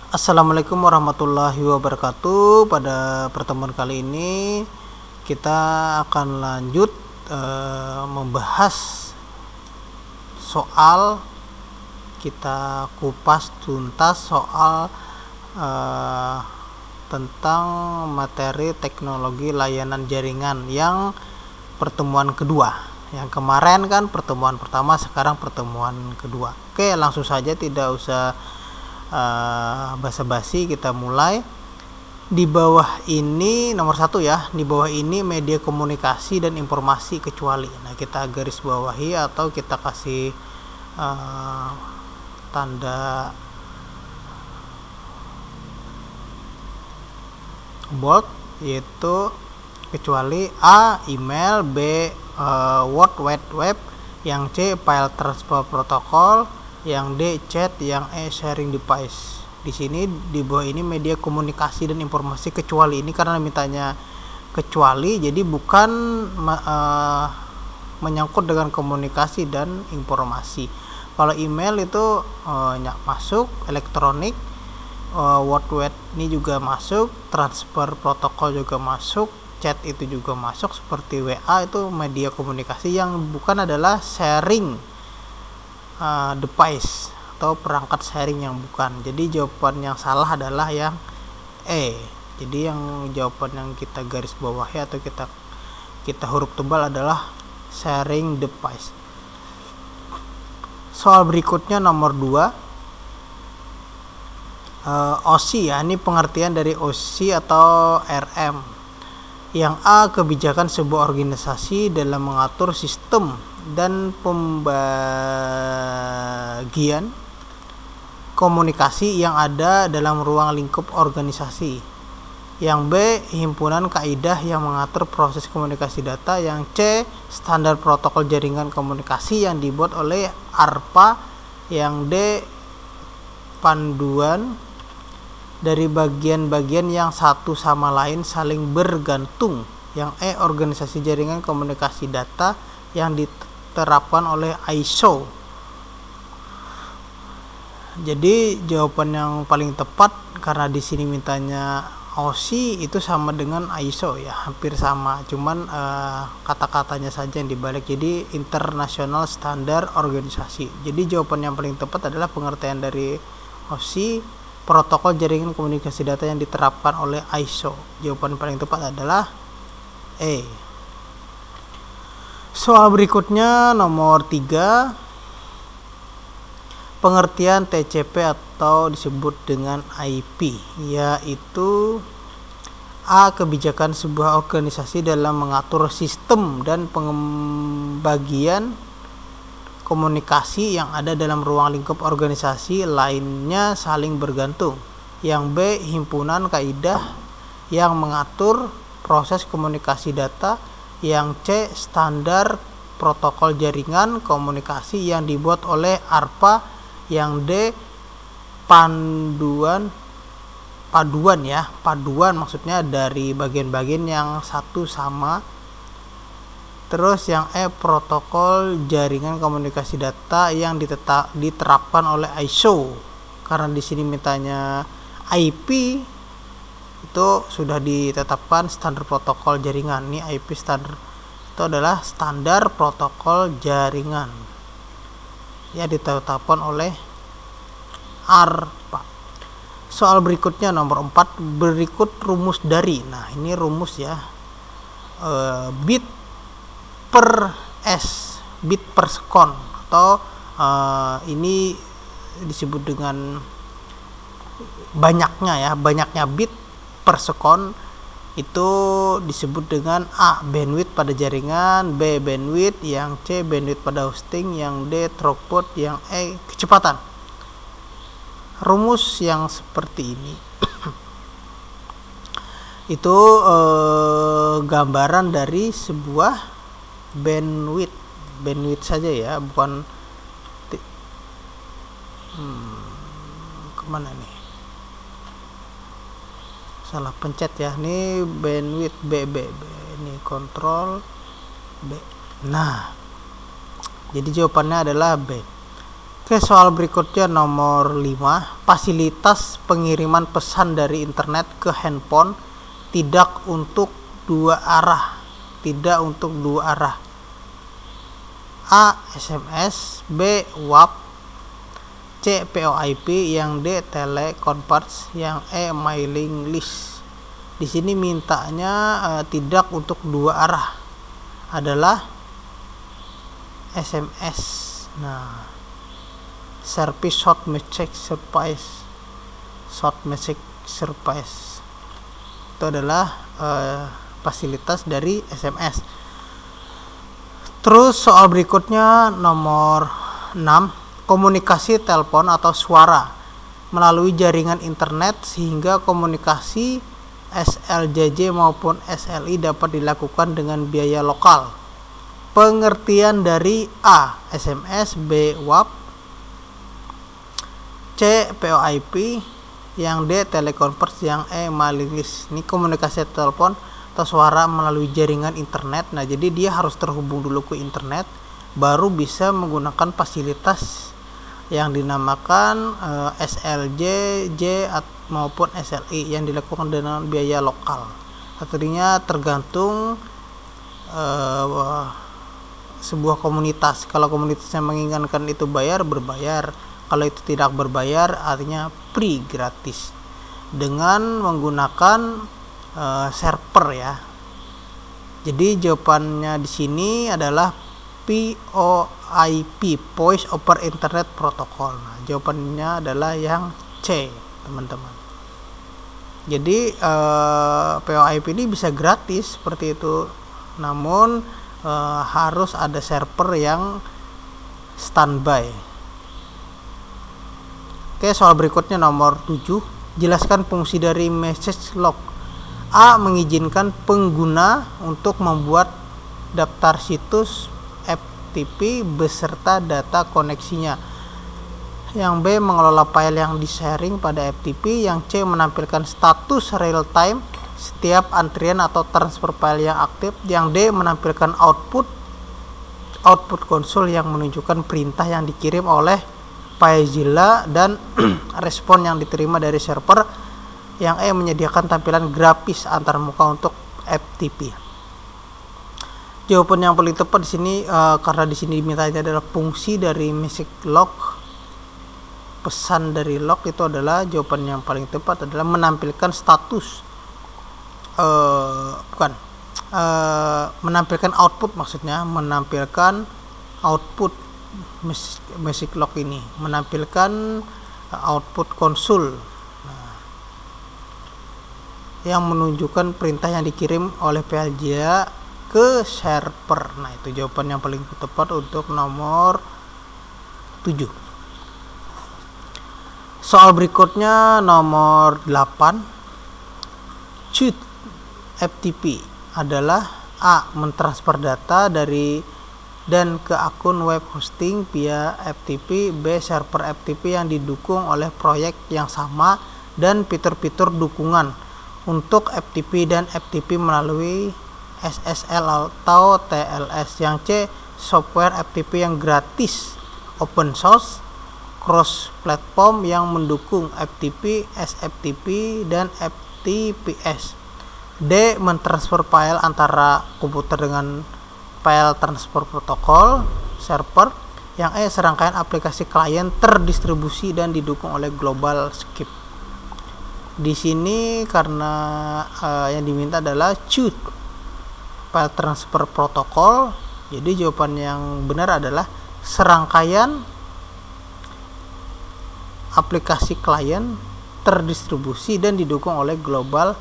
Assalamualaikum warahmatullahi wabarakatuh. Pada pertemuan kali ini kita akan lanjut membahas soal, kita kupas tuntas soal tentang materi teknologi layanan jaringan yang pertemuan kedua. Yang kemarin kan pertemuan pertama, sekarang pertemuan kedua. Oke, langsung saja, tidak usah basa-basi, kita mulai. Di bawah ini nomor 1 ya, di bawah ini media komunikasi dan informasi kecuali. Nah, kita garis bawahi atau kita kasih tanda bold, yaitu kecuali A. email, B. World Wide Web, yang C. file transfer protokol, yang D. chat, yang E. sharing device. Di sini di bawah ini media komunikasi dan informasi kecuali. Ini karena mintanya kecuali, jadi bukan menyangkut dengan komunikasi dan informasi. Kalau email itu masuk, elektronik, World Wide ini juga masuk, transfer protokol juga masuk, chat itu juga masuk, seperti WA itu media komunikasi. Yang bukan adalah sharing device atau perangkat sharing, yang bukan. Jadi jawaban yang salah adalah yang E. Jadi yang jawaban yang kita garis bawahi atau kita huruf tebal adalah sharing device. Soal berikutnya nomor 2, OSI ya, ini pengertian dari OSI atau RM. Yang A, kebijakan sebuah organisasi dalam mengatur sistem dan pembagian komunikasi yang ada dalam ruang lingkup organisasi. Yang B, himpunan kaidah yang mengatur proses komunikasi data. Yang C, standar protokol jaringan komunikasi yang dibuat oleh ARPA. Yang D, panduan dari bagian-bagian yang satu sama lain saling bergantung. Yang E, organisasi jaringan komunikasi data yang diterapkan oleh ISO. Jadi jawaban yang paling tepat, karena di sini mintanya OSI, itu sama dengan ISO ya, hampir sama, cuman kata-katanya saja yang dibalik. Jadi International Standard Organisasi. Jadi jawaban yang paling tepat adalah pengertian dari OSI, protokol jaringan komunikasi data yang diterapkan oleh ISO. Jawaban paling tepat adalah E. Soal berikutnya nomor 3, pengertian TCP atau disebut dengan IP, yaitu A, kebijakan sebuah organisasi dalam mengatur sistem dan pembagian komunikasi yang ada dalam ruang lingkup organisasi lainnya saling bergantung. Yang B, himpunan kaidah yang mengatur proses komunikasi data. Yang C, standar protokol jaringan komunikasi yang dibuat oleh ARPA. Yang D, paduan maksudnya dari bagian-bagian yang satu sama. Terus yang E, protokol jaringan komunikasi data yang diterapkan oleh ISO. Karena di sini mintanya IP, itu sudah ditetapkan standar protokol jaringan. Ini IP standar itu adalah standar protokol jaringan ya, ditetapkan oleh ARPA. Soal berikutnya nomor 4, berikut rumus dari. Nah, ini rumus ya, bit per bit per second, atau ini disebut dengan banyaknya bit per second. Itu disebut dengan A, bandwidth pada jaringan, B, bandwidth, yang C, bandwidth pada hosting, yang D, throughput, yang E, kecepatan. Rumus yang seperti ini itu gambaran dari sebuah bandwidth saja ya, bukan kemana nih, salah pencet ya. Ini bandwidth B, ini kontrol B. Nah, jadi jawabannya adalah B. Oke, soal berikutnya nomor 5. Fasilitas pengiriman pesan dari internet ke handphone tidak untuk dua arah. Tidak untuk dua arah. A. SMS, B. WhatsApp, C. VoIP, yang D. teleconference, yang E. mailing list. Di sini mintanya tidak untuk dua arah adalah SMS. Nah, service short message service itu adalah fasilitas dari SMS. Terus soal berikutnya nomor 6. Komunikasi telepon atau suara melalui jaringan internet sehingga komunikasi SLJJ maupun SLI dapat dilakukan dengan biaya lokal. Pengertian dari A. SMS, B. WhatsApp, C. VoIP, yang D. teleconference, yang E. mailing list. Ini komunikasi telepon atau suara melalui jaringan internet. Nah, jadi dia harus terhubung dulu ke internet baru bisa menggunakan fasilitas yang dinamakan SLJJ maupun SLI yang dilakukan dengan biaya lokal. Artinya tergantung sebuah komunitas. Kalau komunitasnya menginginkan itu berbayar. Kalau itu tidak berbayar, artinya free, gratis, dengan menggunakan server ya. Jadi jawabannya di sini adalah VoIP, Voice over Internet Protocol. Nah, jawabannya adalah yang C, teman-teman. Jadi VoIP ini bisa gratis seperti itu, namun harus ada server yang standby. Oke, soal berikutnya nomor 7. Jelaskan fungsi dari message log. A. Mengizinkan pengguna untuk membuat daftar situs FTP beserta data koneksinya. Yang B. Mengelola file yang di-sharing pada FTP. Yang C. Menampilkan status real time setiap antrian atau transfer file yang aktif. Yang D. Menampilkan output konsol yang menunjukkan perintah yang dikirim oleh FileZilla dan respon yang diterima dari server. Yang E. Menyediakan tampilan grafis antarmuka untuk FTP. Jawaban yang paling tepat di sini karena di sini dimintanya adalah fungsi dari message log, pesan dari log, itu adalah jawaban yang paling tepat adalah menampilkan status menampilkan output, maksudnya menampilkan output message log ini, menampilkan output konsol yang menunjukkan perintah yang dikirim oleh FileZilla ke server. Nah, itu jawaban yang paling tepat untuk nomor 7. Soal berikutnya nomor 8. Shoot FTP adalah A. Mentransfer data dari dan ke akun web hosting via FTP. B. Server FTP yang didukung oleh proyek yang sama dan fitur-fitur dukungan untuk FTP dan FTP melalui SSL atau TLS. Yang C. Software FTP yang gratis, open source, cross platform yang mendukung FTP, SFTP, dan FTPS. D. Mentransfer file antara komputer dengan file transfer protokol server. Yang E. Serangkaian aplikasi klien terdistribusi dan didukung oleh global skip. Di sini karena yang diminta adalah CHUT, file transfer protokol, jadi jawaban yang benar adalah serangkaian aplikasi klien terdistribusi dan didukung oleh global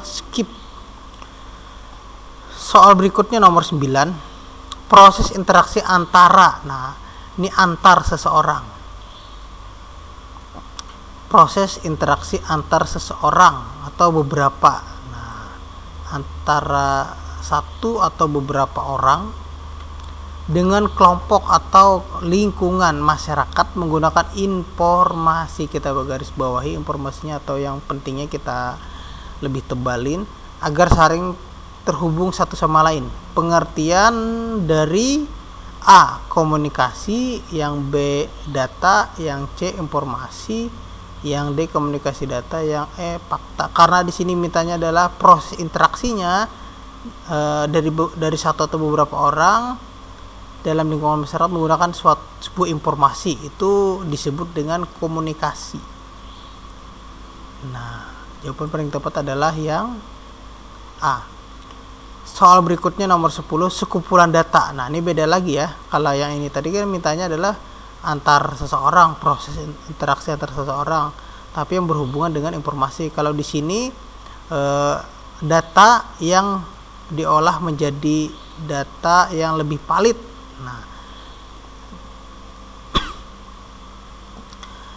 skip. Soal berikutnya nomor 9. Proses interaksi antara. Nah, ini antar seseorang. Proses interaksi antar seseorang atau beberapa. Nah, antara satu atau beberapa orang dengan kelompok atau lingkungan masyarakat menggunakan informasi. Kita garis bawahi informasinya atau yang pentingnya kita lebih tebalin agar saling terhubung satu sama lain. Pengertian dari A. Komunikasi, yang B. Data, yang C. Informasi, yang D. Komunikasi data, yang E. Fakta. Karena di sini mintanya adalah proses interaksinya dari satu atau beberapa orang dalam lingkungan masyarakat menggunakan sebuah informasi, itu disebut dengan komunikasi. Nah, jawaban paling tepat adalah yang A. Soal berikutnya nomor 10, sekumpulan data. Nah, ini beda lagi ya. Kalau yang ini tadi kan mintanya adalah antar seseorang, proses interaksi antar seseorang, tapi yang berhubungan dengan informasi. Kalau di sini data yang diolah menjadi data yang lebih valid. Nah,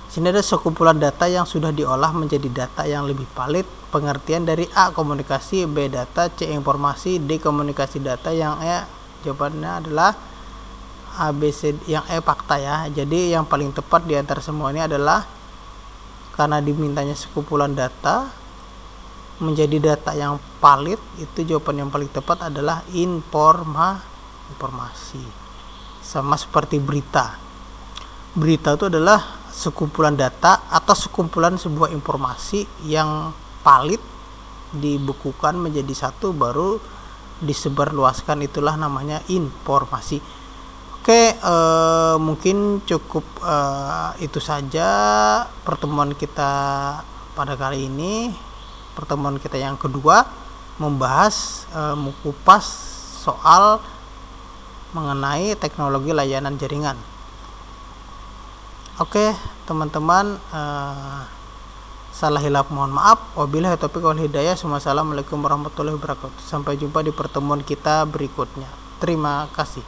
sini ada sekumpulan data yang sudah diolah menjadi data yang lebih valid. Pengertian dari A. Komunikasi, B. Data, C. Informasi, D. Komunikasi data, yang E. Jawabannya adalah A, B, C, yang E. Fakta ya. Jadi yang paling tepat di antara semua ini adalah, karena dimintanya sekumpulan data menjadi data yang valid, itu jawaban yang paling tepat adalah informasi. Sama seperti berita. Berita itu adalah sekumpulan data atau sekumpulan sebuah informasi yang valid, dibukukan menjadi satu, baru disebarluaskan, itulah namanya informasi. Oke, mungkin cukup itu saja pertemuan kita pada kali ini. Pertemuan kita yang kedua membahas mengupas soal mengenai teknologi layanan jaringan. Oke, teman-teman, salah hilaf mohon maaf. Wabillahi taufiq wal hidayah. Wassalamualaikum warahmatullahi wabarakatuh. Sampai jumpa di pertemuan kita berikutnya. Terima kasih.